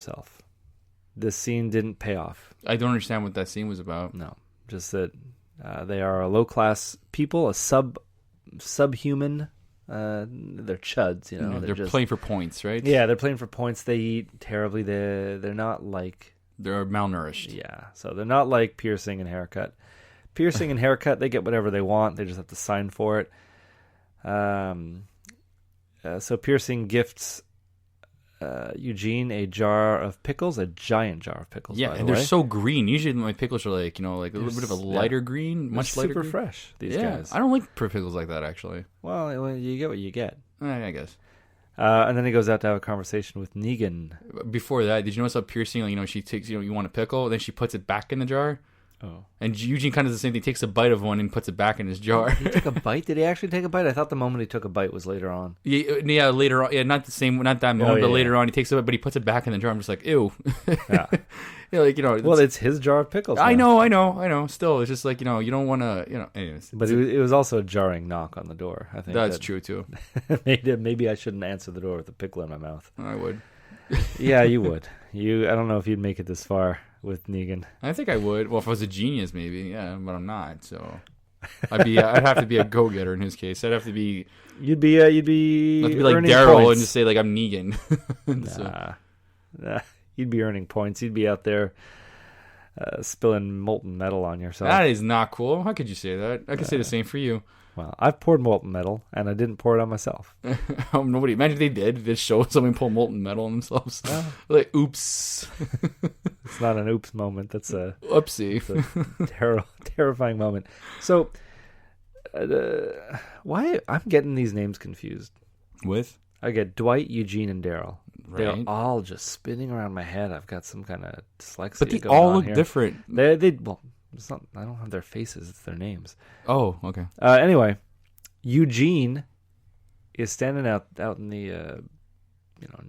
herself. This scene didn't pay off. I don't understand what that scene was about. No, just that they are a low-class people, a subhuman. They're chuds, you know. They're just playing for points, right? Yeah, they're playing for points. They eat terribly. They're not like... They're malnourished. Yeah, so they're not like Piercing and Haircut. Piercing and Haircut, they get whatever they want. They just have to sign for it. So Piercing gifts Eugene a jar of pickles, a giant jar of pickles. Yeah, by and the they're way. so green. Usually my pickles are like, like a little bit of a lighter green, much lighter super green. fresh, these guys. I don't like pickles like that, actually. Well, you get what you get. I guess. And then he goes out to have a conversation with Negan. Before that, did you notice how Piercing, she takes, you want a pickle, then she puts it back in the jar? Oh. And Eugene kind of does the same thing. Takes a bite of one and puts it back in his jar. He took a bite? Did he actually take a bite? I thought the moment he took a bite was later on. Yeah, later on. Yeah, not that moment, but later on he takes it, but he puts it back in the jar. I'm just like, ew. Yeah. Well, it's his jar of pickles. I now. know. Still, it's just like, you don't want to, anyways. But it was also a jarring knock on the door. I think that's true, too. Maybe I shouldn't answer the door with a pickle in my mouth. I would. Yeah, you would. I don't know if you'd make it this far with Negan. I think I would. Well, if I was a genius, maybe. Yeah, but I'm not. So I'd have to be a go-getter in his case. I'd have to be. You'd be like Daryl and just say like I'm Negan. Nah. You'd be earning points. You'd be out there spilling molten metal on yourself. That is not cool. How could you say that? I could say the same for you. Well, I've poured molten metal, and I didn't pour it on myself. Nobody. Imagine if they did. They'd show someone pull molten metal on themselves. Like, oops. It's not an oops moment. That's a oopsie. It's a terrifying moment. So, why I'm getting these names confused? With? I get Dwight, Eugene, and Daryl. Right. They're all just spinning around my head. I've got some kind of dyslexia. But they going all on look here. different. Well, it's not. I don't have their faces. It's their names. Oh, okay. Anyway, Eugene is standing out in the,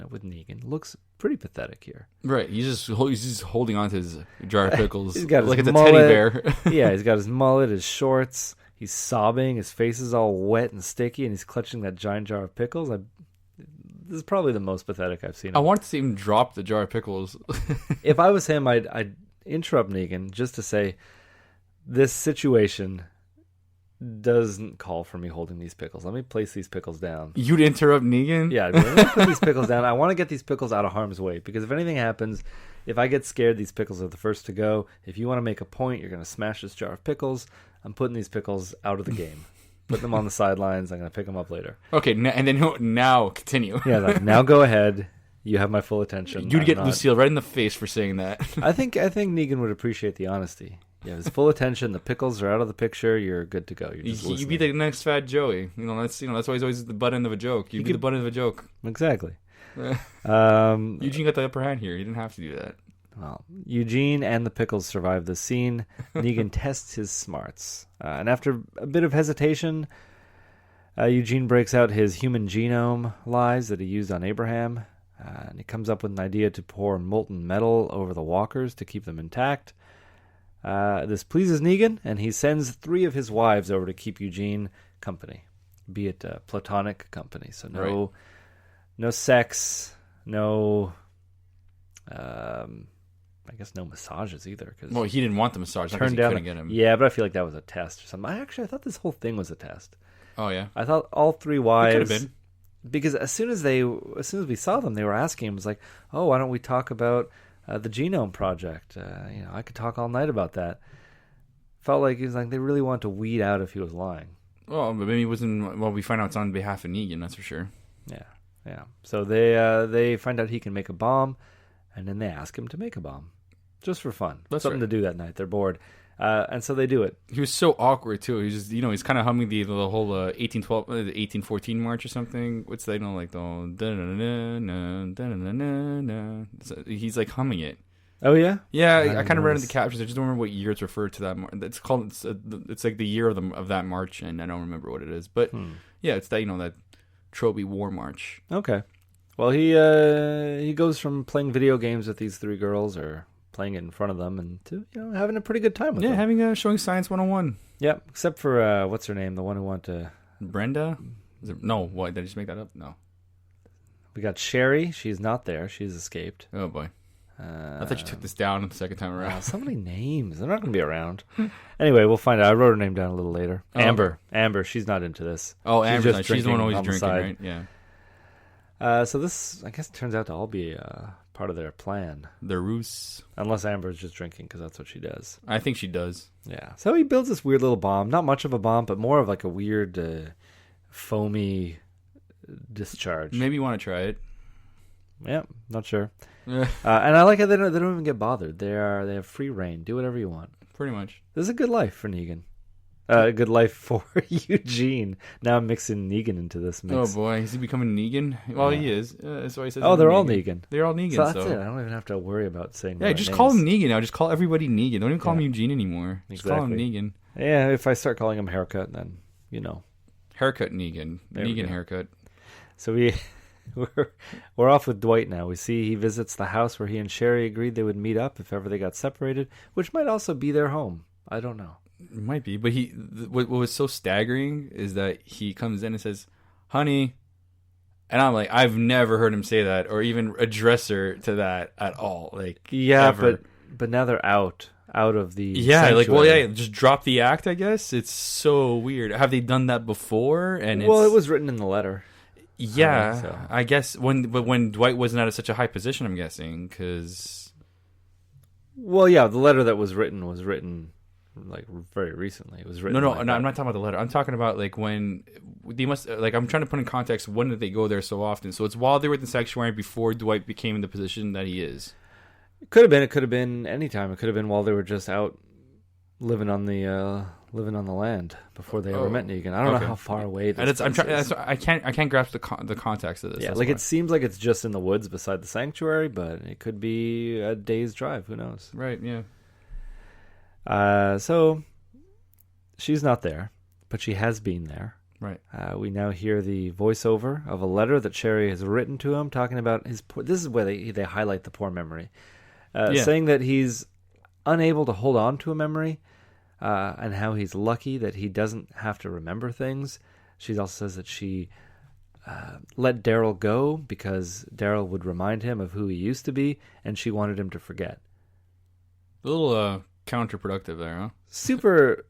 with Negan. Looks pretty pathetic here. Right. He's just holding on to his jar of pickles. He's got like his it's mullet. a teddy bear. Yeah, he's got his mullet, his shorts. He's sobbing. His face is all wet and sticky, and he's clutching that giant jar of pickles. This is probably the most pathetic I've seen him. I wanted to see him drop the jar of pickles. If I was him, I'd interrupt Negan just to say, this situation doesn't call for me holding these pickles. Let me place these pickles down. You'd interrupt Negan? Yeah, let me put these pickles down. I want to get these pickles out of harm's way, because if anything happens, if I get scared, these pickles are the first to go. If you want to make a point, you're going to smash this jar of pickles. I'm putting these pickles out of the game. Put them on the sidelines. I'm going to pick them up later. Okay, and then now continue. Yeah, now go ahead. You have my full attention. You'd get Lucille right in the face for saying that. I think Negan would appreciate the honesty. You have his full attention. The pickles are out of the picture. You're good to go. You're just you'd be the next Fat Joey. That's why he's always the butt end of a joke. You'd be the butt end of a joke. Exactly. Eugene got the upper hand here. He didn't have to do that. Well, Eugene and the pickles survive the scene. Negan tests his smarts. And after a bit of hesitation, Eugene breaks out his human genome lies that he used on Abraham. And he comes up with an idea to pour molten metal over the walkers to keep them intact. This pleases Negan, and he sends 3 of his wives over to keep Eugene company, be it platonic company. So no sex, no... I guess no massages either. Well, he didn't want the massage. Turned down. Couldn't get him. Yeah, but I feel like that was a test or something. I thought this whole thing was a test. Oh yeah. I thought all 3 wives. It could have been. Because as soon as we saw them, they were asking him, it was like, oh, why don't we talk about the Genome Project? I could talk all night about that. Felt like he was like they really want to weed out if he was lying. Well, but maybe it wasn't. Well, we find out it's on behalf of Negan. That's for sure. Yeah. So they find out he can make a bomb. And then they ask him to make a bomb. Just for fun. That's something right. to do that night. They're bored. And so they do it. He was so awkward, too. He's just, he's kind of humming the whole 1812, the 1814 march or something. What's that, like the... He's like humming it. Oh, yeah? Yeah, I kind of read in the captions. I just don't remember what year it's referred to that. It's called... It's like the year of that march, and I don't remember what it is. But, yeah, it's that, that Troby War March. Okay. Well, he goes from playing video games with these 3 girls or playing it in front of them and to having a pretty good time with them. Yeah, showing Science 101. Yeah, except for what's her name, the one who went to Brenda. No, what? Did I just make that up? No. We got Sherry. She's not there. She's escaped. Oh boy. I thought you took this down the second time around. So many names. They're not going to be around. Anyway, we'll find out. I wrote her name down a little later. Oh, Amber. Amber, she's not into this. Oh, Amber's just she's the one always on the drinking, side. right? Yeah. So this, I guess, turns out to all be part of their plan. The ruse. Unless Amber's just drinking, because that's what she does. I think she does. Yeah. So he builds this weird little bomb. Not much of a bomb, but more of like a weird foamy discharge. Maybe you want to try it. Yeah, not sure. And I like how they don't even get bothered. They have free reign. Do whatever you want. Pretty much. This is a good life for Negan. A good life for Eugene. Now I'm mixing Negan into this mix. Oh boy, is he becoming Negan? Well, he is. That's why he says. Oh, they're all Negan. They're all Negan. So that's it. I don't even have to worry about saying. Yeah, just call him Negan now. Just call everybody Negan. Don't even call him Eugene anymore. Just call him Negan. Yeah, if I start calling him Haircut, then Haircut Negan. Negan haircut. So we're off with Dwight now. We see he visits the house where he and Sherry agreed they would meet up if ever they got separated, which might also be their home. I don't know. It might be, but what was so staggering is that he comes in and says, "Honey," and I'm like, I've never heard him say that or even address her to that at all. Like, ever. but now they're out of the sanctuary. Just drop the act. I guess it's so weird. Have they done that before? And it was written in the letter. Yeah, I guess when Dwight wasn't at such a high position, I'm guessing because. Well, yeah, the letter that was written like very recently. It was written. No, I'm not talking about the letter. I'm talking about like when they must like. I'm trying to put in context. When did they go there so often? So it's while they were in the sanctuary before Dwight became in the position that he is. It could have been. It could have been any time. It could have been while they were just out living on the land before they ever met Negan. I don't know how far away this is. I can't grasp the context of this. Yeah, it seems like it's just in the woods beside the sanctuary, but it could be a day's drive. Who knows? Right. Yeah. So she's not there, but she has been there. Right. We now hear the voiceover of a letter that Sherry has written to him, talking about his. This is where they highlight the poor memory, saying that he's unable to hold on to a memory, and how he's lucky that he doesn't have to remember things. She also says that she let Daryl go because Daryl would remind him of who he used to be, and she wanted him to forget. A little counterproductive there, huh? Super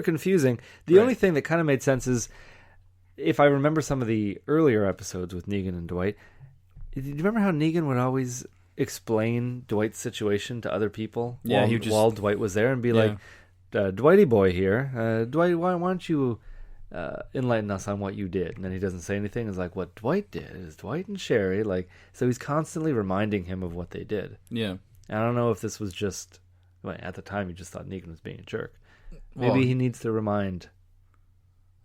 confusing. The only thing that kind of made sense is if I remember some of the earlier episodes with Negan and Dwight. Do you remember how Negan would always explain Dwight's situation to other people while Dwight was there and be like, Dwighty boy here, Dwight, why don't you enlighten us on what you did? And then he doesn't say anything. It's like, what Dwight did is Dwight and Sherry, so he's constantly reminding him of what they did. Yeah. I don't know if this was just, at the time you just thought Negan was being a jerk. Maybe he needs to remind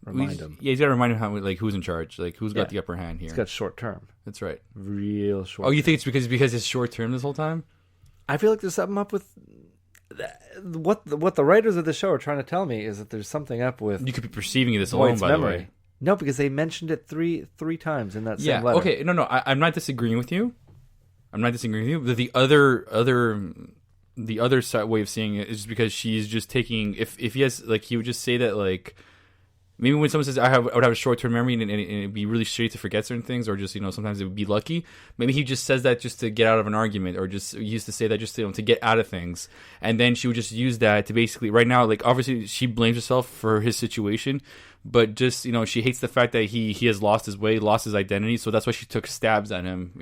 him. Yeah, he's got to remind him who's in charge, who's got the upper hand here. He's got short term. That's right. Real short. Oh, you think it's because it's short term this whole time? I feel like there's something up with what the writers of the show are trying to tell me is that there's something up with. You could be perceiving this alone, by the way. No, because they mentioned it three times in that same letter. Okay, no, I'm not disagreeing with you. But the other side way of seeing it is because she's just taking if he has he would just say that maybe when someone says I would have a short term memory and it'd be really shitty to forget certain things or just sometimes it would be lucky. Maybe he just says that just to get out of an argument or just he used to say that just to get out of things, and then she would just use that to basically right now obviously she blames herself for his situation, but just she hates the fact that he has lost his way, lost his identity, so that's why she took stabs at him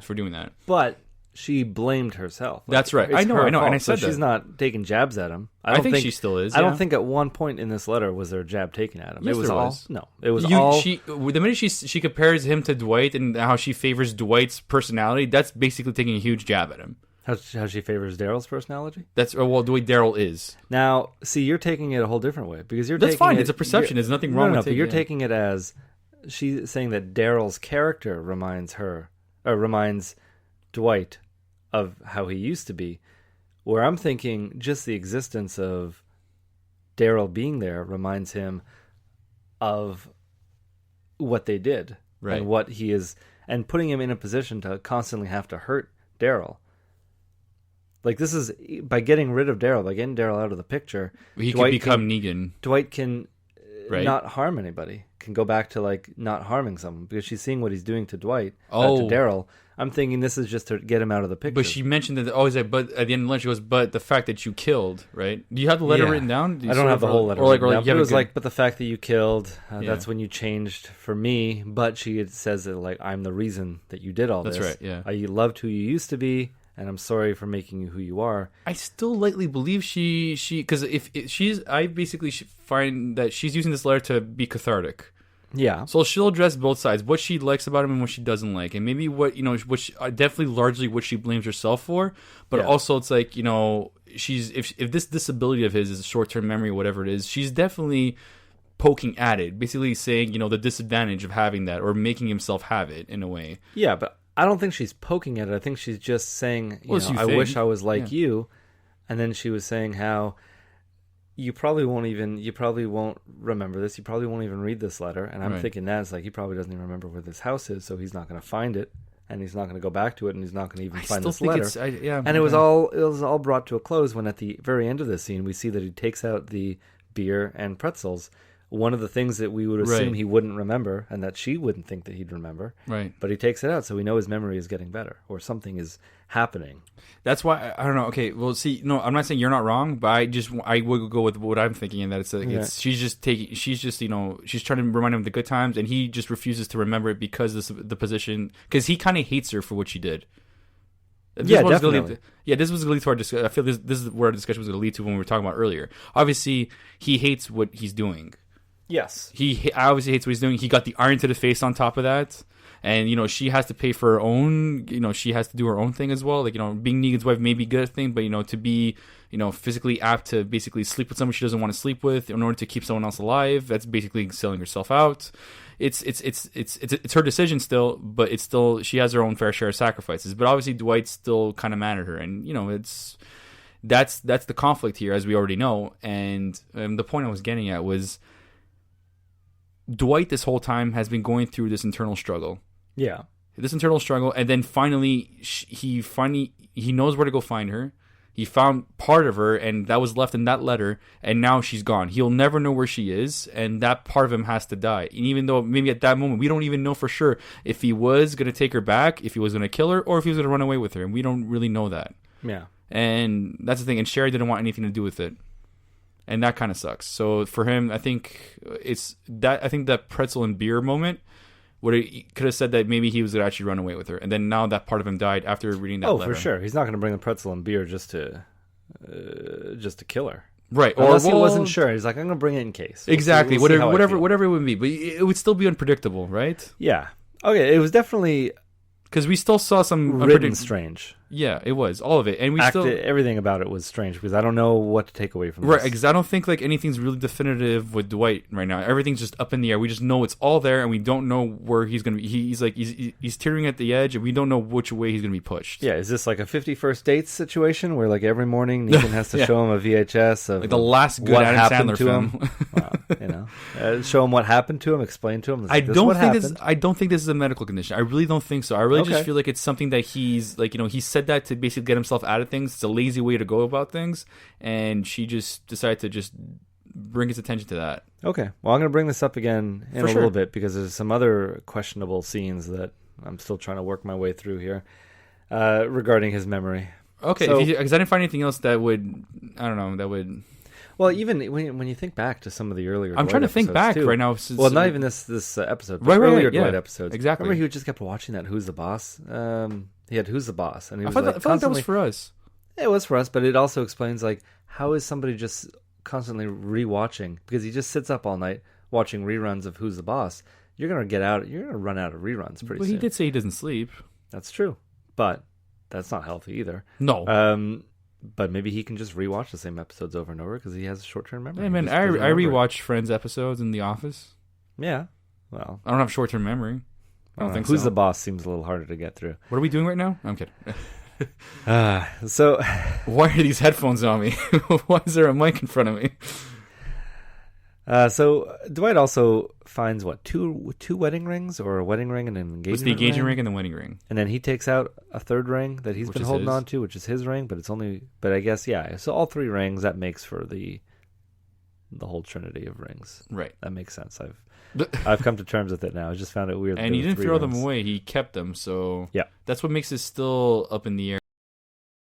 for doing that. But she blamed herself. That's right. I know, and I said so she's not taking jabs at him. I think she still is. I don't think at one point in this letter was there a jab taken at him. Yes, it was there all. Was. No, it was all. The minute she compares him to Dwight and how she favors Dwight's personality, that's basically taking a huge jab at him. How she favors Daryl's personality? That's the way Daryl is. Now, see, you're taking it a whole different way because that's fine. It's a perception. There's nothing wrong with it. But you're taking it as she's saying that Daryl's character reminds Dwight of how he used to be, where I'm thinking just the existence of Daryl being there reminds him of what they did, right? And what he is, and putting him in a position to constantly have to hurt Daryl. This is by getting rid of Daryl, by getting Daryl out of the picture. He could become Negan. Dwight can right? not harm anybody. Can go back to like not harming someone because she's seeing what he's doing to Dwight, to Daryl. I'm thinking this is just to get him out of the picture. But she mentioned that always. But at the end of lunch, she goes, "But the fact that you killed, right? Do you have the letter written down? I don't have the whole letter. Or it was like, but the fact that you killed, that's when you changed for me. But she says that like I'm the reason that you did all this. That's right. Yeah, I loved who you used to be, and I'm sorry for making you who you are. I still lightly believe she because if she's, I basically find that she's using this letter to be cathartic. Yeah. So she'll address both sides, what she likes about him and what she doesn't like, and maybe what definitely largely what she blames herself for, but also it's like she's if this disability of his is a short term memory or whatever it is, she's definitely poking at it, basically saying the disadvantage of having that or making himself have it in a way. Yeah, but I don't think she's poking at it. I think she's just saying, I wish I was like you, and then she was saying how. You probably won't remember this. You probably won't even read this letter. And I'm thinking that's like, he probably doesn't even remember where this house is, so he's not going to find it, and he's not going to go back to it, and he's not going to even find this letter. It was all brought to a close when at the very end of the scene, we see that he takes out the beer and pretzels. One of the things that we would assume he wouldn't remember, and that she wouldn't think that he'd remember. Right. But he takes it out, so we know his memory is getting better, or something is happening. That's why I don't know. Okay, well, see, no, I'm not saying you're not wrong, but I would go with what I'm thinking, and that she's trying to remind him of the good times, and he just refuses to remember it because the position, because he kind of hates her for what she did. Definitely. This was going to lead to our discussion. I feel this is where our discussion was going to lead to when we were talking about earlier. Obviously, he hates what he's doing. Yes. He obviously hates what he's doing. He got the iron to the face on top of that. And, she has to pay for her own, she has to do her own thing as well. Like, being Negan's wife may be a good thing, but, to be, physically apt to basically sleep with someone she doesn't want to sleep with in order to keep someone else alive, that's basically selling herself out. It's her decision still, but it's still, she has her own fair share of sacrifices. But obviously Dwight's still kind of mad at her. And, that's the conflict here, as we already know. And the point I was getting at was, Dwight this whole time has been going through this internal struggle. Yeah. This internal struggle, and then finally he knows where to go find her. He found part of her, and that was left in that letter, and now she's gone. He'll never know where she is, and that part of him has to die. And even though maybe at that moment we don't even know for sure if he was going to take her back, if he was going to kill her, or if he was going to run away with her, and we don't really know that. Yeah. And that's the thing, and Sherry didn't want anything to do with it. And that kind of sucks. So for him, I think that pretzel and beer moment he could have said that maybe he was going to actually run away with her, and then now that part of him died after reading that letter. Oh, for sure. He's not going to bring the pretzel and beer just to kill her, right? Unless he wasn't sure. He's like, I'm going to bring it in case. Exactly. Whatever it would be, but it would still be unpredictable, right? Yeah. Okay. It was definitely because we still saw some written strange. Yeah, it was all of it, and everything about it was strange because I don't know what to take away from this. Right, because I don't think like anything's really definitive with Dwight right now. Everything's just up in the air. We just know it's all there, and we don't know where he's gonna be. He's teetering at the edge, and we don't know which way he's gonna be pushed. Yeah, is this like a 51st Dates situation where like every morning Negan has to show him a VHS of like the last good Adam Sandler film? Well, show him what happened to him, explain to him. Like, I don't think this is a medical condition. I really don't think so. I really just feel like it's something that he's like he said that to basically get himself out of things. It's a lazy way to go about things, and she just decided to just bring his attention to that. Okay, well, I'm going to bring this up again in a little bit because there's some other questionable scenes that I'm still trying to work my way through here regarding his memory. Okay, because I didn't find anything else that would, Well, even when you think back to some of the earlier, I'm trying to think back too. Right now. Well, not even this episode, but earlier Dwight episodes. Exactly. Remember, he just kept watching that Who's the Boss. He had Who's the Boss, and he was I felt like that was for us. It was for us, but it also explains like how is somebody just constantly rewatching because he just sits up all night watching reruns of Who's the Boss. You're gonna run out of reruns pretty soon. He did say he doesn't sleep. That's true, but that's not healthy either. No. But maybe he can just rewatch the same episodes over and over because he has a short-term memory. Yeah, man, I rewatch Friends episodes in The Office. Yeah, well, I don't have short-term memory. I don't think Who's the Boss seems a little harder to get through. What are we doing right now? I'm kidding. So why are these headphones on me? Why is there a mic in front of me? So Dwight also finds two wedding rings, or a wedding ring and an engagement ring. It's the engagement ring and the wedding ring. And then he takes out a third ring that he's been holding on to, which is his ring, but I guess, yeah. So all three rings, that makes for the the whole trinity of rings. Right. That makes sense. I've come to terms with it now. I just found it weird. And he didn't throw them away. He kept them. So yeah, that's what makes it still up in the air.